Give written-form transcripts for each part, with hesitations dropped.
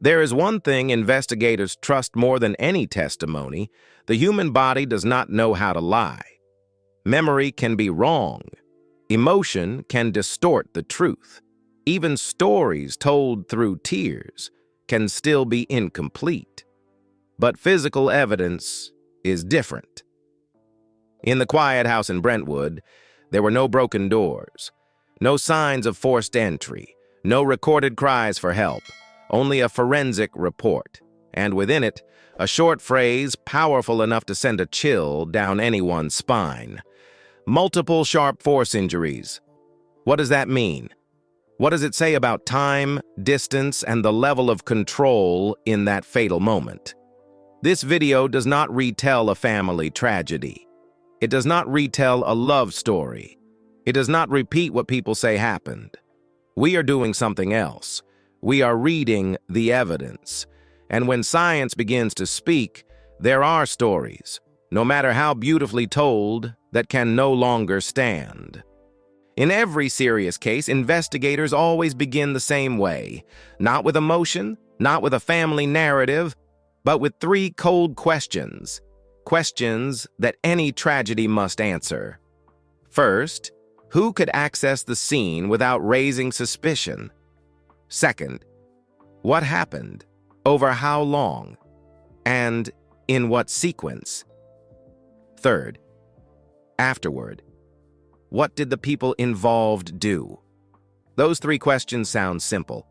There is one thing investigators trust more than any testimony: the human body does not know how to lie. Memory can be wrong. Emotion can distort the truth. Even stories told through tears can still be incomplete. But physical evidence is different. In the quiet house in Brentwood, there were no broken doors, no signs of forced entry, no recorded cries for help, only a forensic report, and within it, a short phrase powerful enough to send a chill down anyone's spine. Multiple sharp force injuries. What does that mean? What does it say about time, distance, and the level of control in that fatal moment? This video does not retell a family tragedy. It does not retell a love story. It does not repeat what people say happened. We are doing something else. We are reading the evidence. And when science begins to speak, there are stories, no matter how beautifully told, that can no longer stand. In every serious case, investigators always begin the same way, not with emotion, not with a family narrative, but with three cold questions. Questions that any tragedy must answer. First, who could access the scene without raising suspicion? Second, what happened? Over how long? And in what sequence? Third, afterward, what did the people involved do? Those three questions sound simple,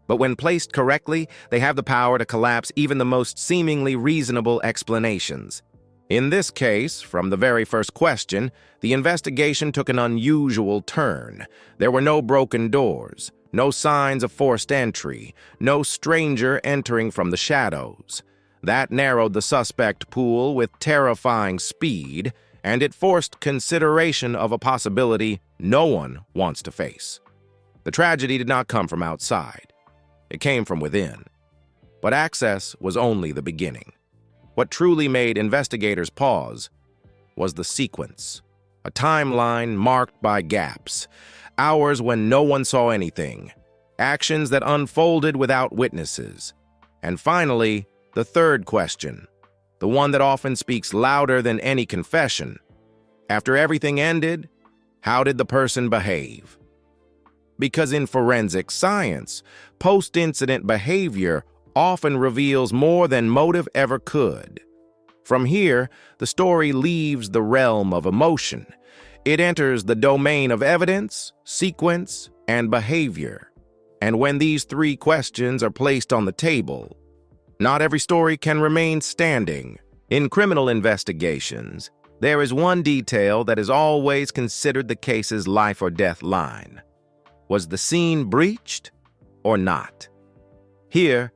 but when placed correctly, they have the power to collapse even the most seemingly reasonable explanations. In this case, from the very first question, the investigation took an unusual turn. There were no broken doors, no signs of forced entry, no stranger entering from the shadows. That narrowed the suspect pool with terrifying speed, and it forced consideration of a possibility no one wants to face. The tragedy did not come from outside. It came from within. But access was only the beginning. What truly made investigators pause was the sequence, a timeline marked by gaps, hours when no one saw anything, actions that unfolded without witnesses, and finally, the third question, the one that often speaks louder than any confession. After everything ended, how did the person behave? Because in forensic science, post-incident behavior often reveals more than motive ever could. From here, the story leaves the realm of emotion. It enters the domain of evidence, sequence, and behavior. And when these three questions are placed on the table, not every story can remain standing. In criminal investigations, there is one detail that is always considered the case's life or death line. Was the scene breached or not? Here,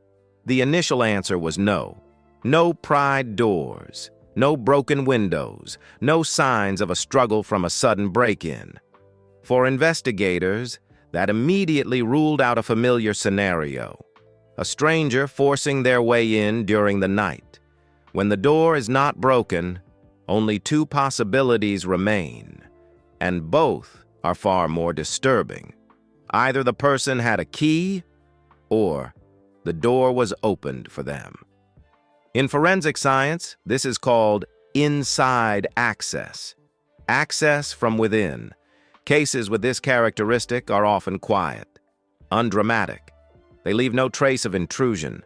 the initial answer was no. No pried doors, no broken windows, no signs of a struggle from a sudden break-in. For investigators, that immediately ruled out a familiar scenario. A stranger forcing their way in during the night. When the door is not broken, only two possibilities remain, and both are far more disturbing. Either the person had a key, or the door was opened for them. In forensic science, this is called inside access. Access from within. Cases with this characteristic are often quiet, undramatic. They leave no trace of intrusion,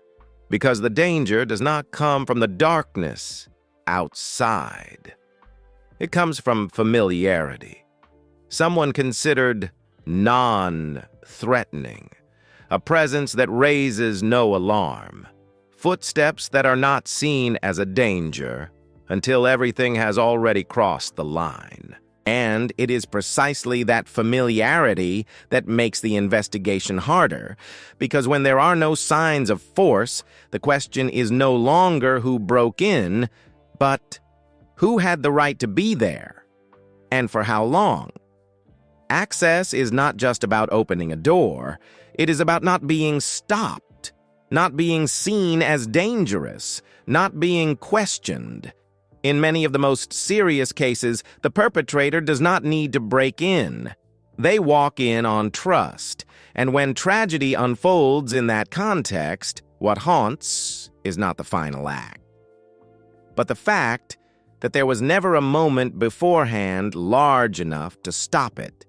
because the danger does not come from the darkness outside. It comes from familiarity. Someone considered non-threatening. A presence that raises no alarm. Footsteps that are not seen as a danger until everything has already crossed the line. And it is precisely that familiarity that makes the investigation harder, because when there are no signs of force, the question is no longer who broke in, but who had the right to be there, and for how long. Access is not just about opening a door, it is about not being stopped, not being seen as dangerous, not being questioned. In many of the most serious cases, the perpetrator does not need to break in. They walk in on trust, and when tragedy unfolds in that context, What haunts is not the final act, but the fact that there was never a moment beforehand large enough to stop it.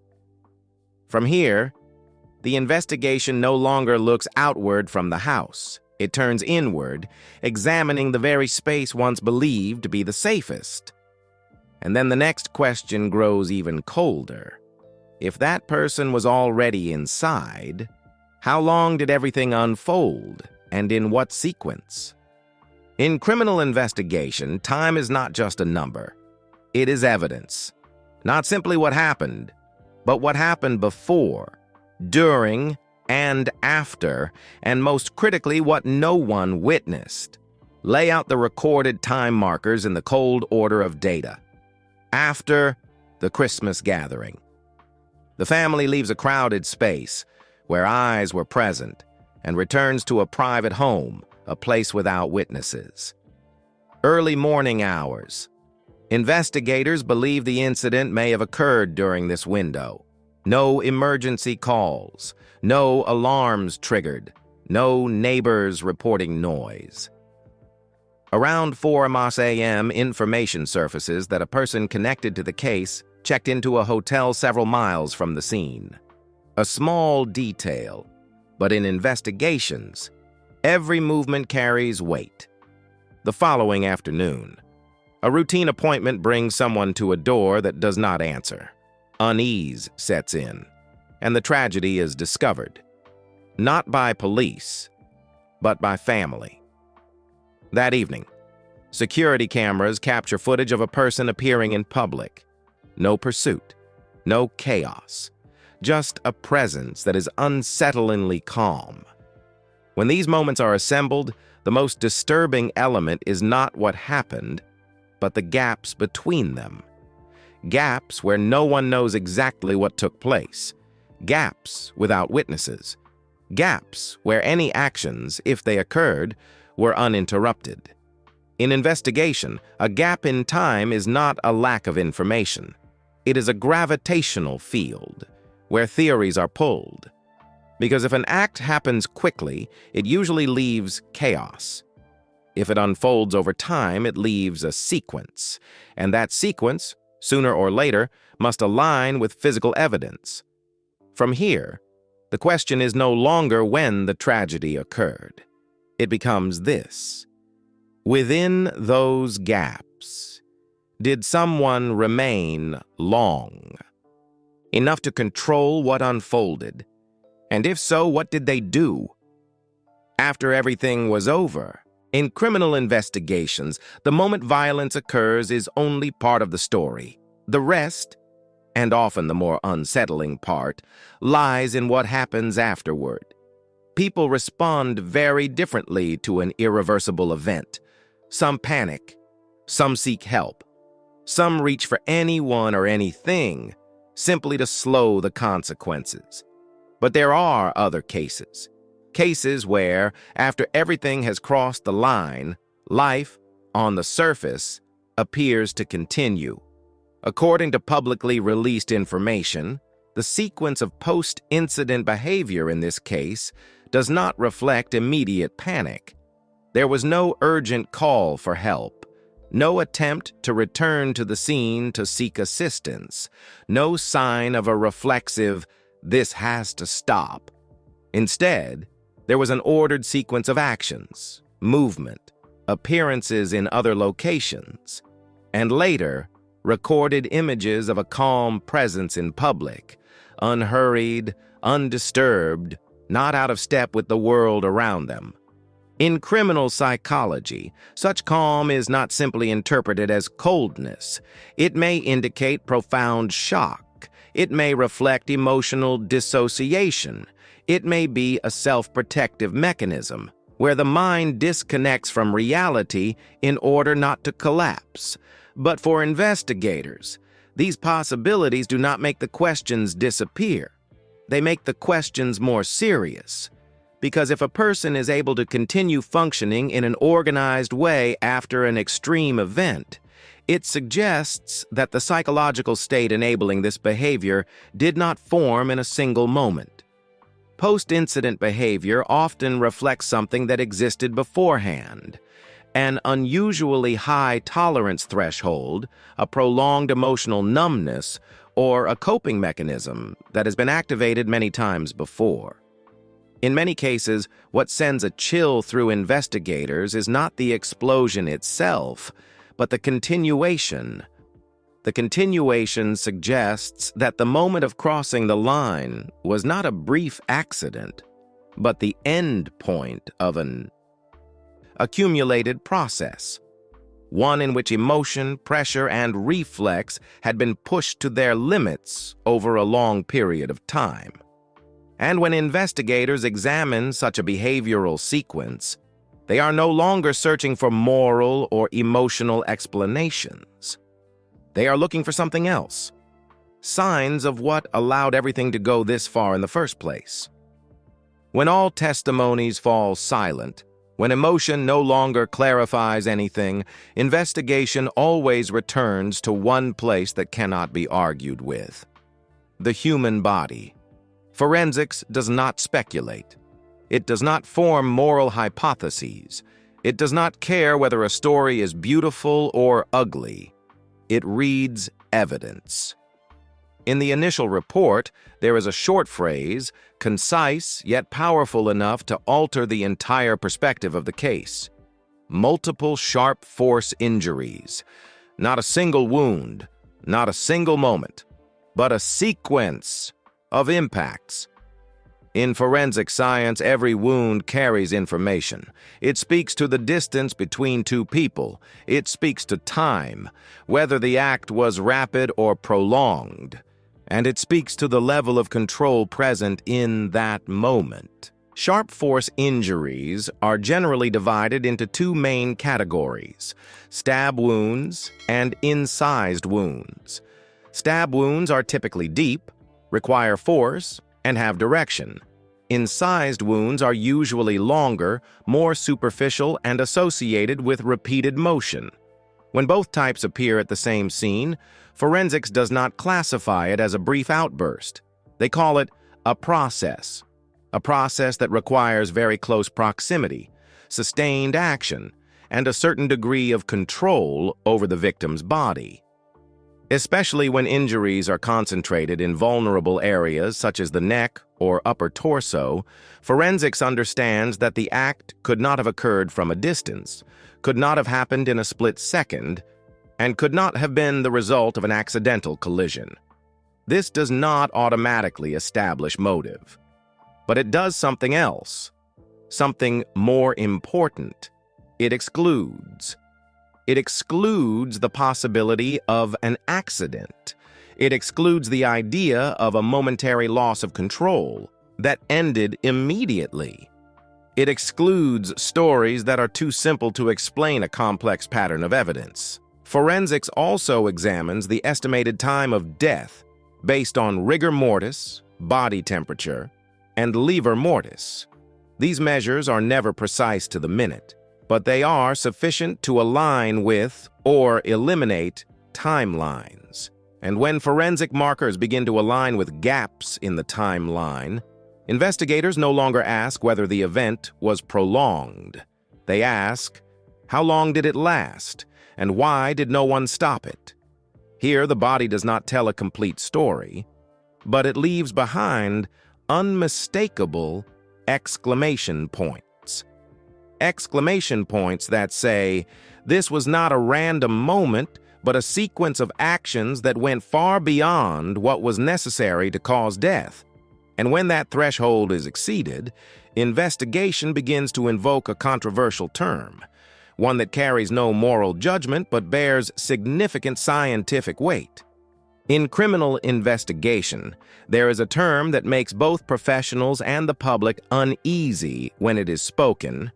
From here, the investigation no longer looks outward from the house. It turns inward, examining the very space once believed to be the safest. And then the next question grows even colder. If that person was already inside, how long did everything unfold, and in what sequence? In criminal investigation, time is not just a number. It is evidence. Not simply what happened, but what happened before, during, and after, and most critically, what no one witnessed. Lay out the recorded time markers in the cold order of data. After the Christmas gathering. The family leaves a crowded space where eyes were present and returns to a private home, a place without witnesses. Early morning hours. Investigators believe the incident may have occurred during this window. No emergency calls, no alarms triggered, no neighbors reporting noise. Around 4 a.m., information surfaces that a person connected to the case checked into a hotel several miles from the scene. A small detail, but in investigations, every movement carries weight. The following afternoon, a routine appointment brings someone to a door that does not answer. Unease sets in, and the tragedy is discovered, not by police, but by family. That evening, security cameras capture footage of a person appearing in public. No pursuit, no chaos, just a presence that is unsettlingly calm. When these moments are assembled, the most disturbing element is not what happened, but the gaps between them. Gaps where no one knows exactly what took place. Gaps without witnesses. Gaps where any actions, if they occurred, were uninterrupted. In investigation, a gap in time is not a lack of information. It is a gravitational field where theories are pulled. Because if an act happens quickly, it usually leaves chaos. If it unfolds over time, it leaves a sequence, and that sequence, sooner or later, must align with physical evidence. From here, the question is no longer when the tragedy occurred. It becomes this: within those gaps, did someone remain long? Enough to control what unfolded? And if so, what did they do? After everything was over, in criminal investigations, the moment violence occurs is only part of the story. The rest, and often the more unsettling part, lies in what happens afterward. People respond very differently to an irreversible event. Some panic, some seek help, some reach for anyone or anything simply to slow the consequences. But there are other cases. Cases where, after everything has crossed the line, life, on the surface, appears to continue. According to publicly released information, the sequence of post-incident behavior in this case does not reflect immediate panic. There was no urgent call for help, no attempt to return to the scene to seek assistance, no sign of a reflexive, "this has to stop." Instead, there was an ordered sequence of actions, movement, appearances in other locations, and later, recorded images of a calm presence in public, unhurried, undisturbed, not out of step with the world around them. In criminal psychology, such calm is not simply interpreted as coldness. It may indicate profound shock. It may reflect emotional dissociation. It may be a self-protective mechanism, where the mind disconnects from reality in order not to collapse. But for investigators, these possibilities do not make the questions disappear. They make the questions more serious. Because if a person is able to continue functioning in an organized way after an extreme event, it suggests that the psychological state enabling this behavior did not form in a single moment. Post-incident behavior often reflects something that existed beforehand. An unusually high tolerance threshold, a prolonged emotional numbness, or a coping mechanism that has been activated many times before. In many cases, what sends a chill through investigators is not the explosion itself, but the continuation. The continuation suggests that the moment of crossing the line was not a brief accident, but the end point of an accumulated process, one in which emotion, pressure, and reflex had been pushed to their limits over a long period of time. And when investigators examine such a behavioral sequence, they are no longer searching for moral or emotional explanations. They are looking for something else, signs of what allowed everything to go this far in the first place. When all testimonies fall silent, when emotion no longer clarifies anything, investigation always returns to one place that cannot be argued with: the human body. Forensics does not speculate. It does not form moral hypotheses. It does not care whether a story is beautiful or ugly. It reads evidence. In the initial report, there is a short phrase, concise yet powerful enough to alter the entire perspective of the case. Multiple sharp force injuries. Not a single wound, not a single moment, but a sequence of impacts. In forensic science, every wound carries information. It speaks to the distance between two people. It speaks to time, whether the act was rapid or prolonged. And it speaks to the level of control present in that moment. Sharp force injuries are generally divided into two main categories: stab wounds and incised wounds. Stab wounds are typically deep, require force, and have direction. Incised wounds are usually longer, more superficial, and associated with repeated motion. When both types appear at the same scene, forensics does not classify it as a brief outburst. They call it a process that requires very close proximity, sustained action, and a certain degree of control over the victim's body. Especially when injuries are concentrated in vulnerable areas such as the neck or upper torso, forensics understands that the act could not have occurred from a distance, could not have happened in a split second, and could not have been the result of an accidental collision. This does not automatically establish motive, but it does something else, something more important. It excludes. It excludes the possibility of an accident. It excludes the idea of a momentary loss of control that ended immediately. It excludes stories that are too simple to explain a complex pattern of evidence. Forensics also examines the estimated time of death based on rigor mortis, body temperature, and lever mortis. These measures are never precise to the minute, but they are sufficient to align with or eliminate timelines. And when forensic markers begin to align with gaps in the timeline, investigators no longer ask whether the event was prolonged. They ask, how long did it last, and why did no one stop it? Here, the body does not tell a complete story, but it leaves behind unmistakable exclamation points. Exclamation points that say, this was not a random moment, but a sequence of actions that went far beyond what was necessary to cause death. And when that threshold is exceeded, investigation begins to invoke a controversial term, one that carries no moral judgment but bears significant scientific weight. In criminal investigation, there is a term that makes both professionals and the public uneasy when it is spoken: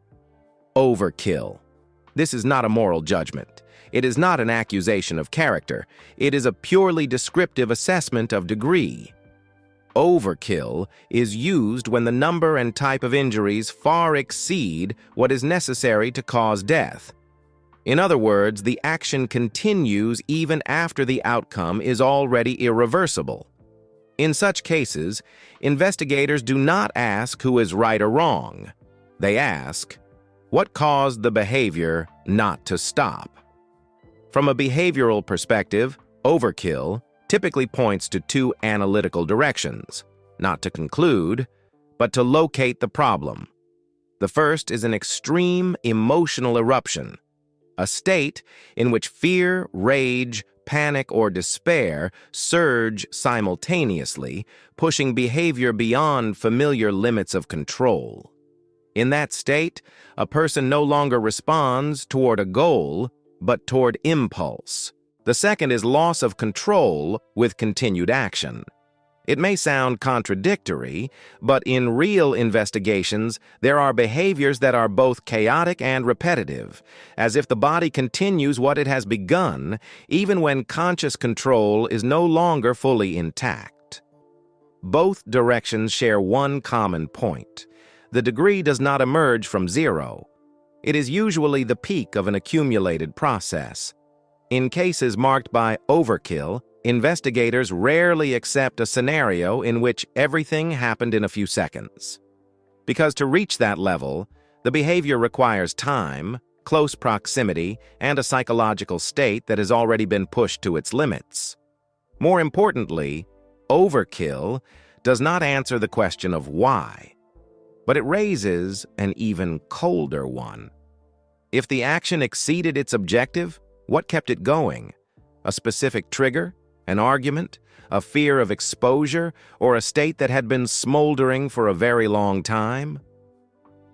overkill. This is not a moral judgment. It is not an accusation of character. It is a purely descriptive assessment of degree. Overkill is used when the number and type of injuries far exceed what is necessary to cause death. In other words, the action continues even after the outcome is already irreversible. In such cases, investigators do not ask who is right or wrong. They ask, what caused the behavior not to stop? From a behavioral perspective, overkill typically points to two analytical directions, not to conclude, but to locate the problem. The first is an extreme emotional eruption, a state in which fear, rage, panic, or despair surge simultaneously, pushing behavior beyond familiar limits of control. In that state, a person no longer responds toward a goal, but toward impulse. The second is loss of control with continued action. It may sound contradictory, but in real investigations, there are behaviors that are both chaotic and repetitive, as if the body continues what it has begun, even when conscious control is no longer fully intact. Both directions share one common point. The degree does not emerge from zero. It is usually the peak of an accumulated process. In cases marked by overkill, investigators rarely accept a scenario in which everything happened in a few seconds. Because to reach that level, the behavior requires time, close proximity, and a psychological state that has already been pushed to its limits. More importantly, overkill does not answer the question of why, but it raises an even colder one. If the action exceeded its objective, what kept it going? A specific trigger? An argument? A fear of exposure? Or a state that had been smoldering for a very long time?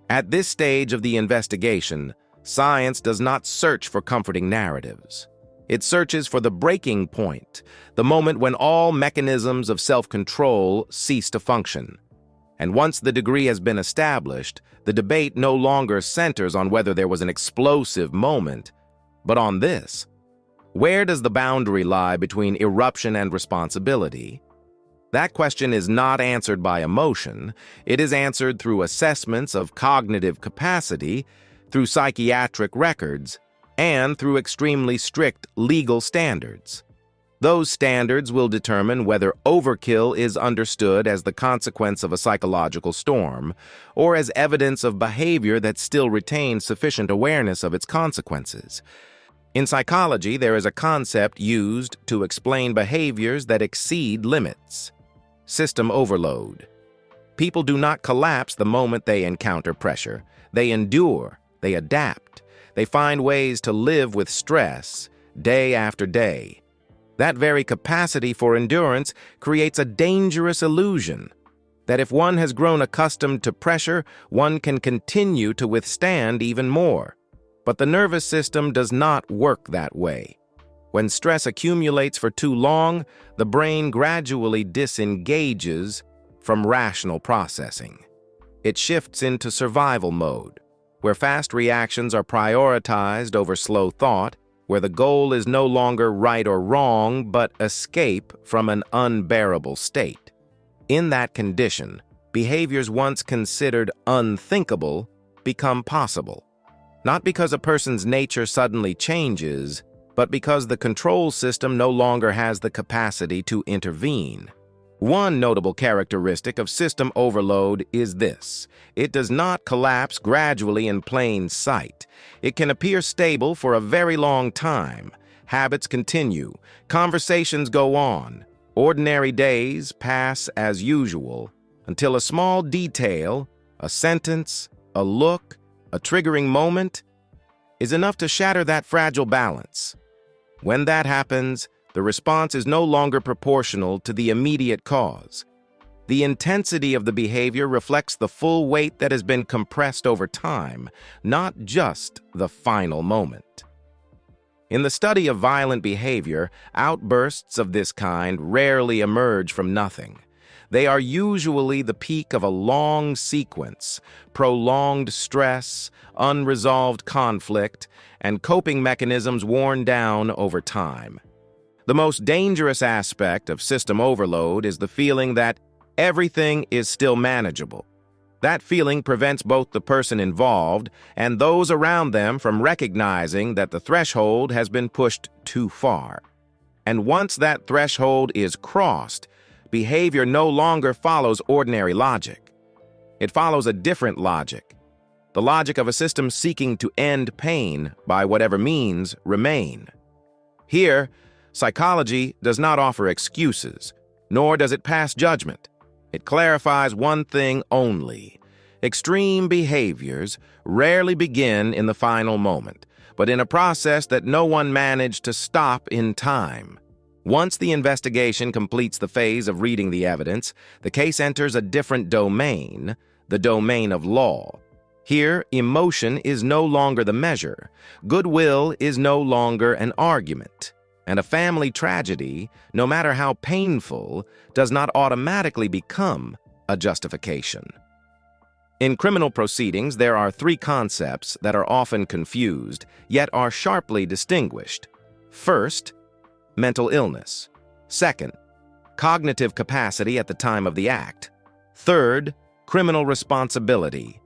At this stage of the investigation, science does not search for comforting narratives. It searches for the breaking point, the moment when all mechanisms of self-control cease to function. And once the degree has been established, the debate no longer centers on whether there was an explosive moment, but on this: where does the boundary lie between eruption and responsibility? That question is not answered by emotion. It is answered through assessments of cognitive capacity, through psychiatric records, and through extremely strict legal standards. Those standards will determine whether overkill is understood as the consequence of a psychological storm, or as evidence of behavior that still retains sufficient awareness of its consequences. In psychology, there is a concept used to explain behaviors that exceed limits: system overload. People do not collapse the moment they encounter pressure. They endure, they adapt, they find ways to live with stress day after day. That very capacity for endurance creates a dangerous illusion that if one has grown accustomed to pressure, one can continue to withstand even more. But the nervous system does not work that way. When stress accumulates for too long, the brain gradually disengages from rational processing. It shifts into survival mode, where fast reactions are prioritized over slow thought, where the goal is no longer right or wrong, but escape from an unbearable state. In that condition, behaviors once considered unthinkable become possible. Not because a person's nature suddenly changes, but because the control system no longer has the capacity to intervene. One notable characteristic of system overload is this: it does not collapse gradually in plain sight. It can appear stable for a very long time. Habits continue, conversations go on, ordinary days pass as usual, until a small detail, a sentence, a look, a triggering moment, is enough to shatter that fragile balance. When that happens, the response is no longer proportional to the immediate cause. The intensity of the behavior reflects the full weight that has been compressed over time, not just the final moment. In the study of violent behavior, outbursts of this kind rarely emerge from nothing. They are usually the peak of a long sequence: prolonged stress, unresolved conflict, and coping mechanisms worn down over time. The most dangerous aspect of system overload is the feeling that everything is still manageable. That feeling prevents both the person involved and those around them from recognizing that the threshold has been pushed too far. And once that threshold is crossed, behavior no longer follows ordinary logic. It follows a different logic, the logic of a system seeking to end pain by whatever means remain. Here, psychology does not offer excuses, nor does it pass judgment. It clarifies one thing only. Extreme behaviors rarely begin in the final moment, but in a process that no one managed to stop in time. Once the investigation completes the phase of reading the evidence, the case enters a different domain, the domain of law. Here, emotion is no longer the measure, goodwill is no longer an argument, and a family tragedy, no matter how painful, does not automatically become a justification. In criminal proceedings, there are three concepts that are often confused, yet are sharply distinguished. First, mental illness. Second, cognitive capacity at the time of the act. Third, criminal responsibility.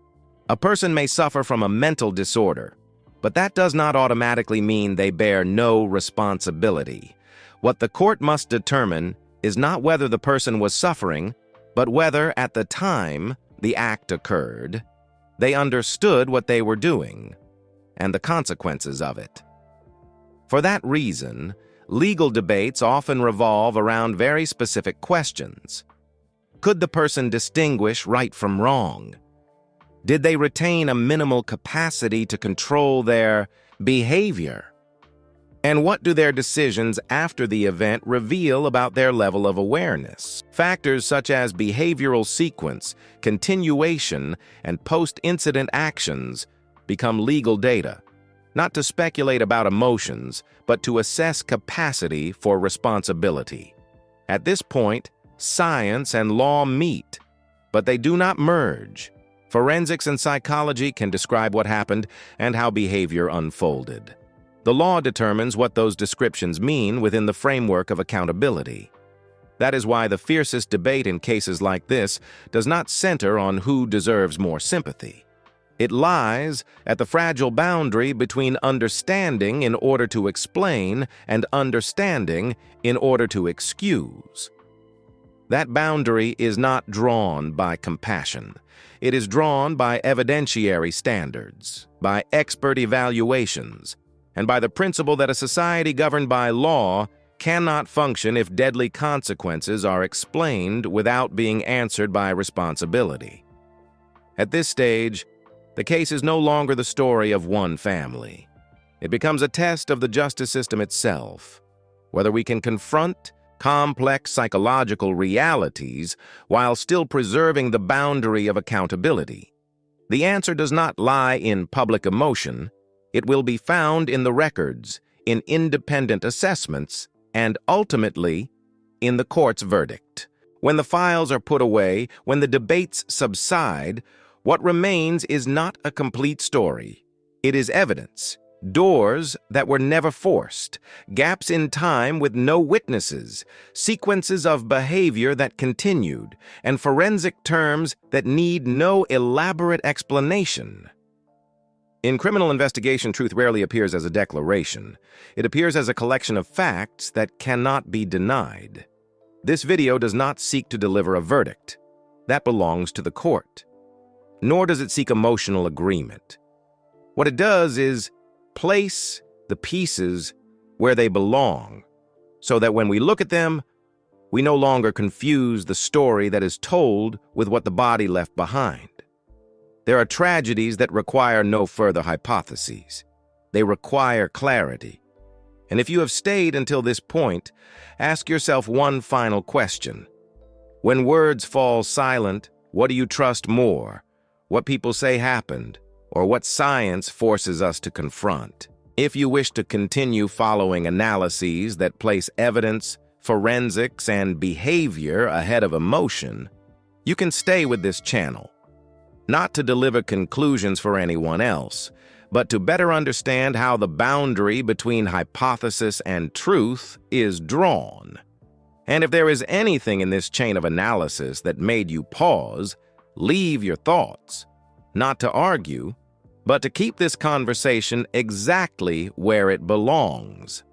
A person may suffer from a mental disorder, but that does not automatically mean they bear no responsibility. What the court must determine is not whether the person was suffering, but whether at the time the act occurred, they understood what they were doing and the consequences of it. For that reason, legal debates often revolve around very specific questions. Could the person distinguish right from wrong? Did they retain a minimal capacity to control their behavior? And what do their decisions after the event reveal about their level of awareness? Factors such as behavioral sequence, continuation, and post-incident actions become legal data, not to speculate about emotions, but to assess capacity for responsibility. At this point, science and law meet, but they do not merge. Forensics and psychology can describe what happened and how behavior unfolded. The law determines what those descriptions mean within the framework of accountability. That is why the fiercest debate in cases like this does not center on who deserves more sympathy. It lies at the fragile boundary between understanding in order to explain and understanding in order to excuse. That boundary is not drawn by compassion. It is drawn by evidentiary standards, by expert evaluations, and by the principle that a society governed by law cannot function if deadly consequences are explained without being answered by responsibility. At this stage, the case is no longer the story of one family. It becomes a test of the justice system itself, whether we can confront complex psychological realities while still preserving the boundary of accountability. The answer does not lie in public emotion. It will be found in the records, in independent assessments, and ultimately, in the court's verdict. When the files are put away, when the debates subside, what remains is not a complete story. It is evidence, doors that were never forced, gaps in time with no witnesses, sequences of behavior that continued, and forensic terms that need no elaborate explanation. In criminal investigation, truth rarely appears as a declaration. It appears as a collection of facts that cannot be denied. This video does not seek to deliver a verdict. That belongs to the court. Nor does it seek emotional agreement. What it does is place the pieces where they belong, so that when we look at them, we no longer confuse the story that is told with what the body left behind. There are tragedies that require no further hypotheses. They require clarity. And if you have stayed until this point, ask yourself one final question. When words fall silent, what do you trust more? What people say happened, or what science forces us to confront? If you wish to continue following analyses that place evidence, forensics, and behavior ahead of emotion, you can stay with this channel. Not to deliver conclusions for anyone else, but to better understand how the boundary between hypothesis and truth is drawn. And if there is anything in this chain of analysis that made you pause, leave your thoughts, not to argue, but to keep this conversation exactly where it belongs.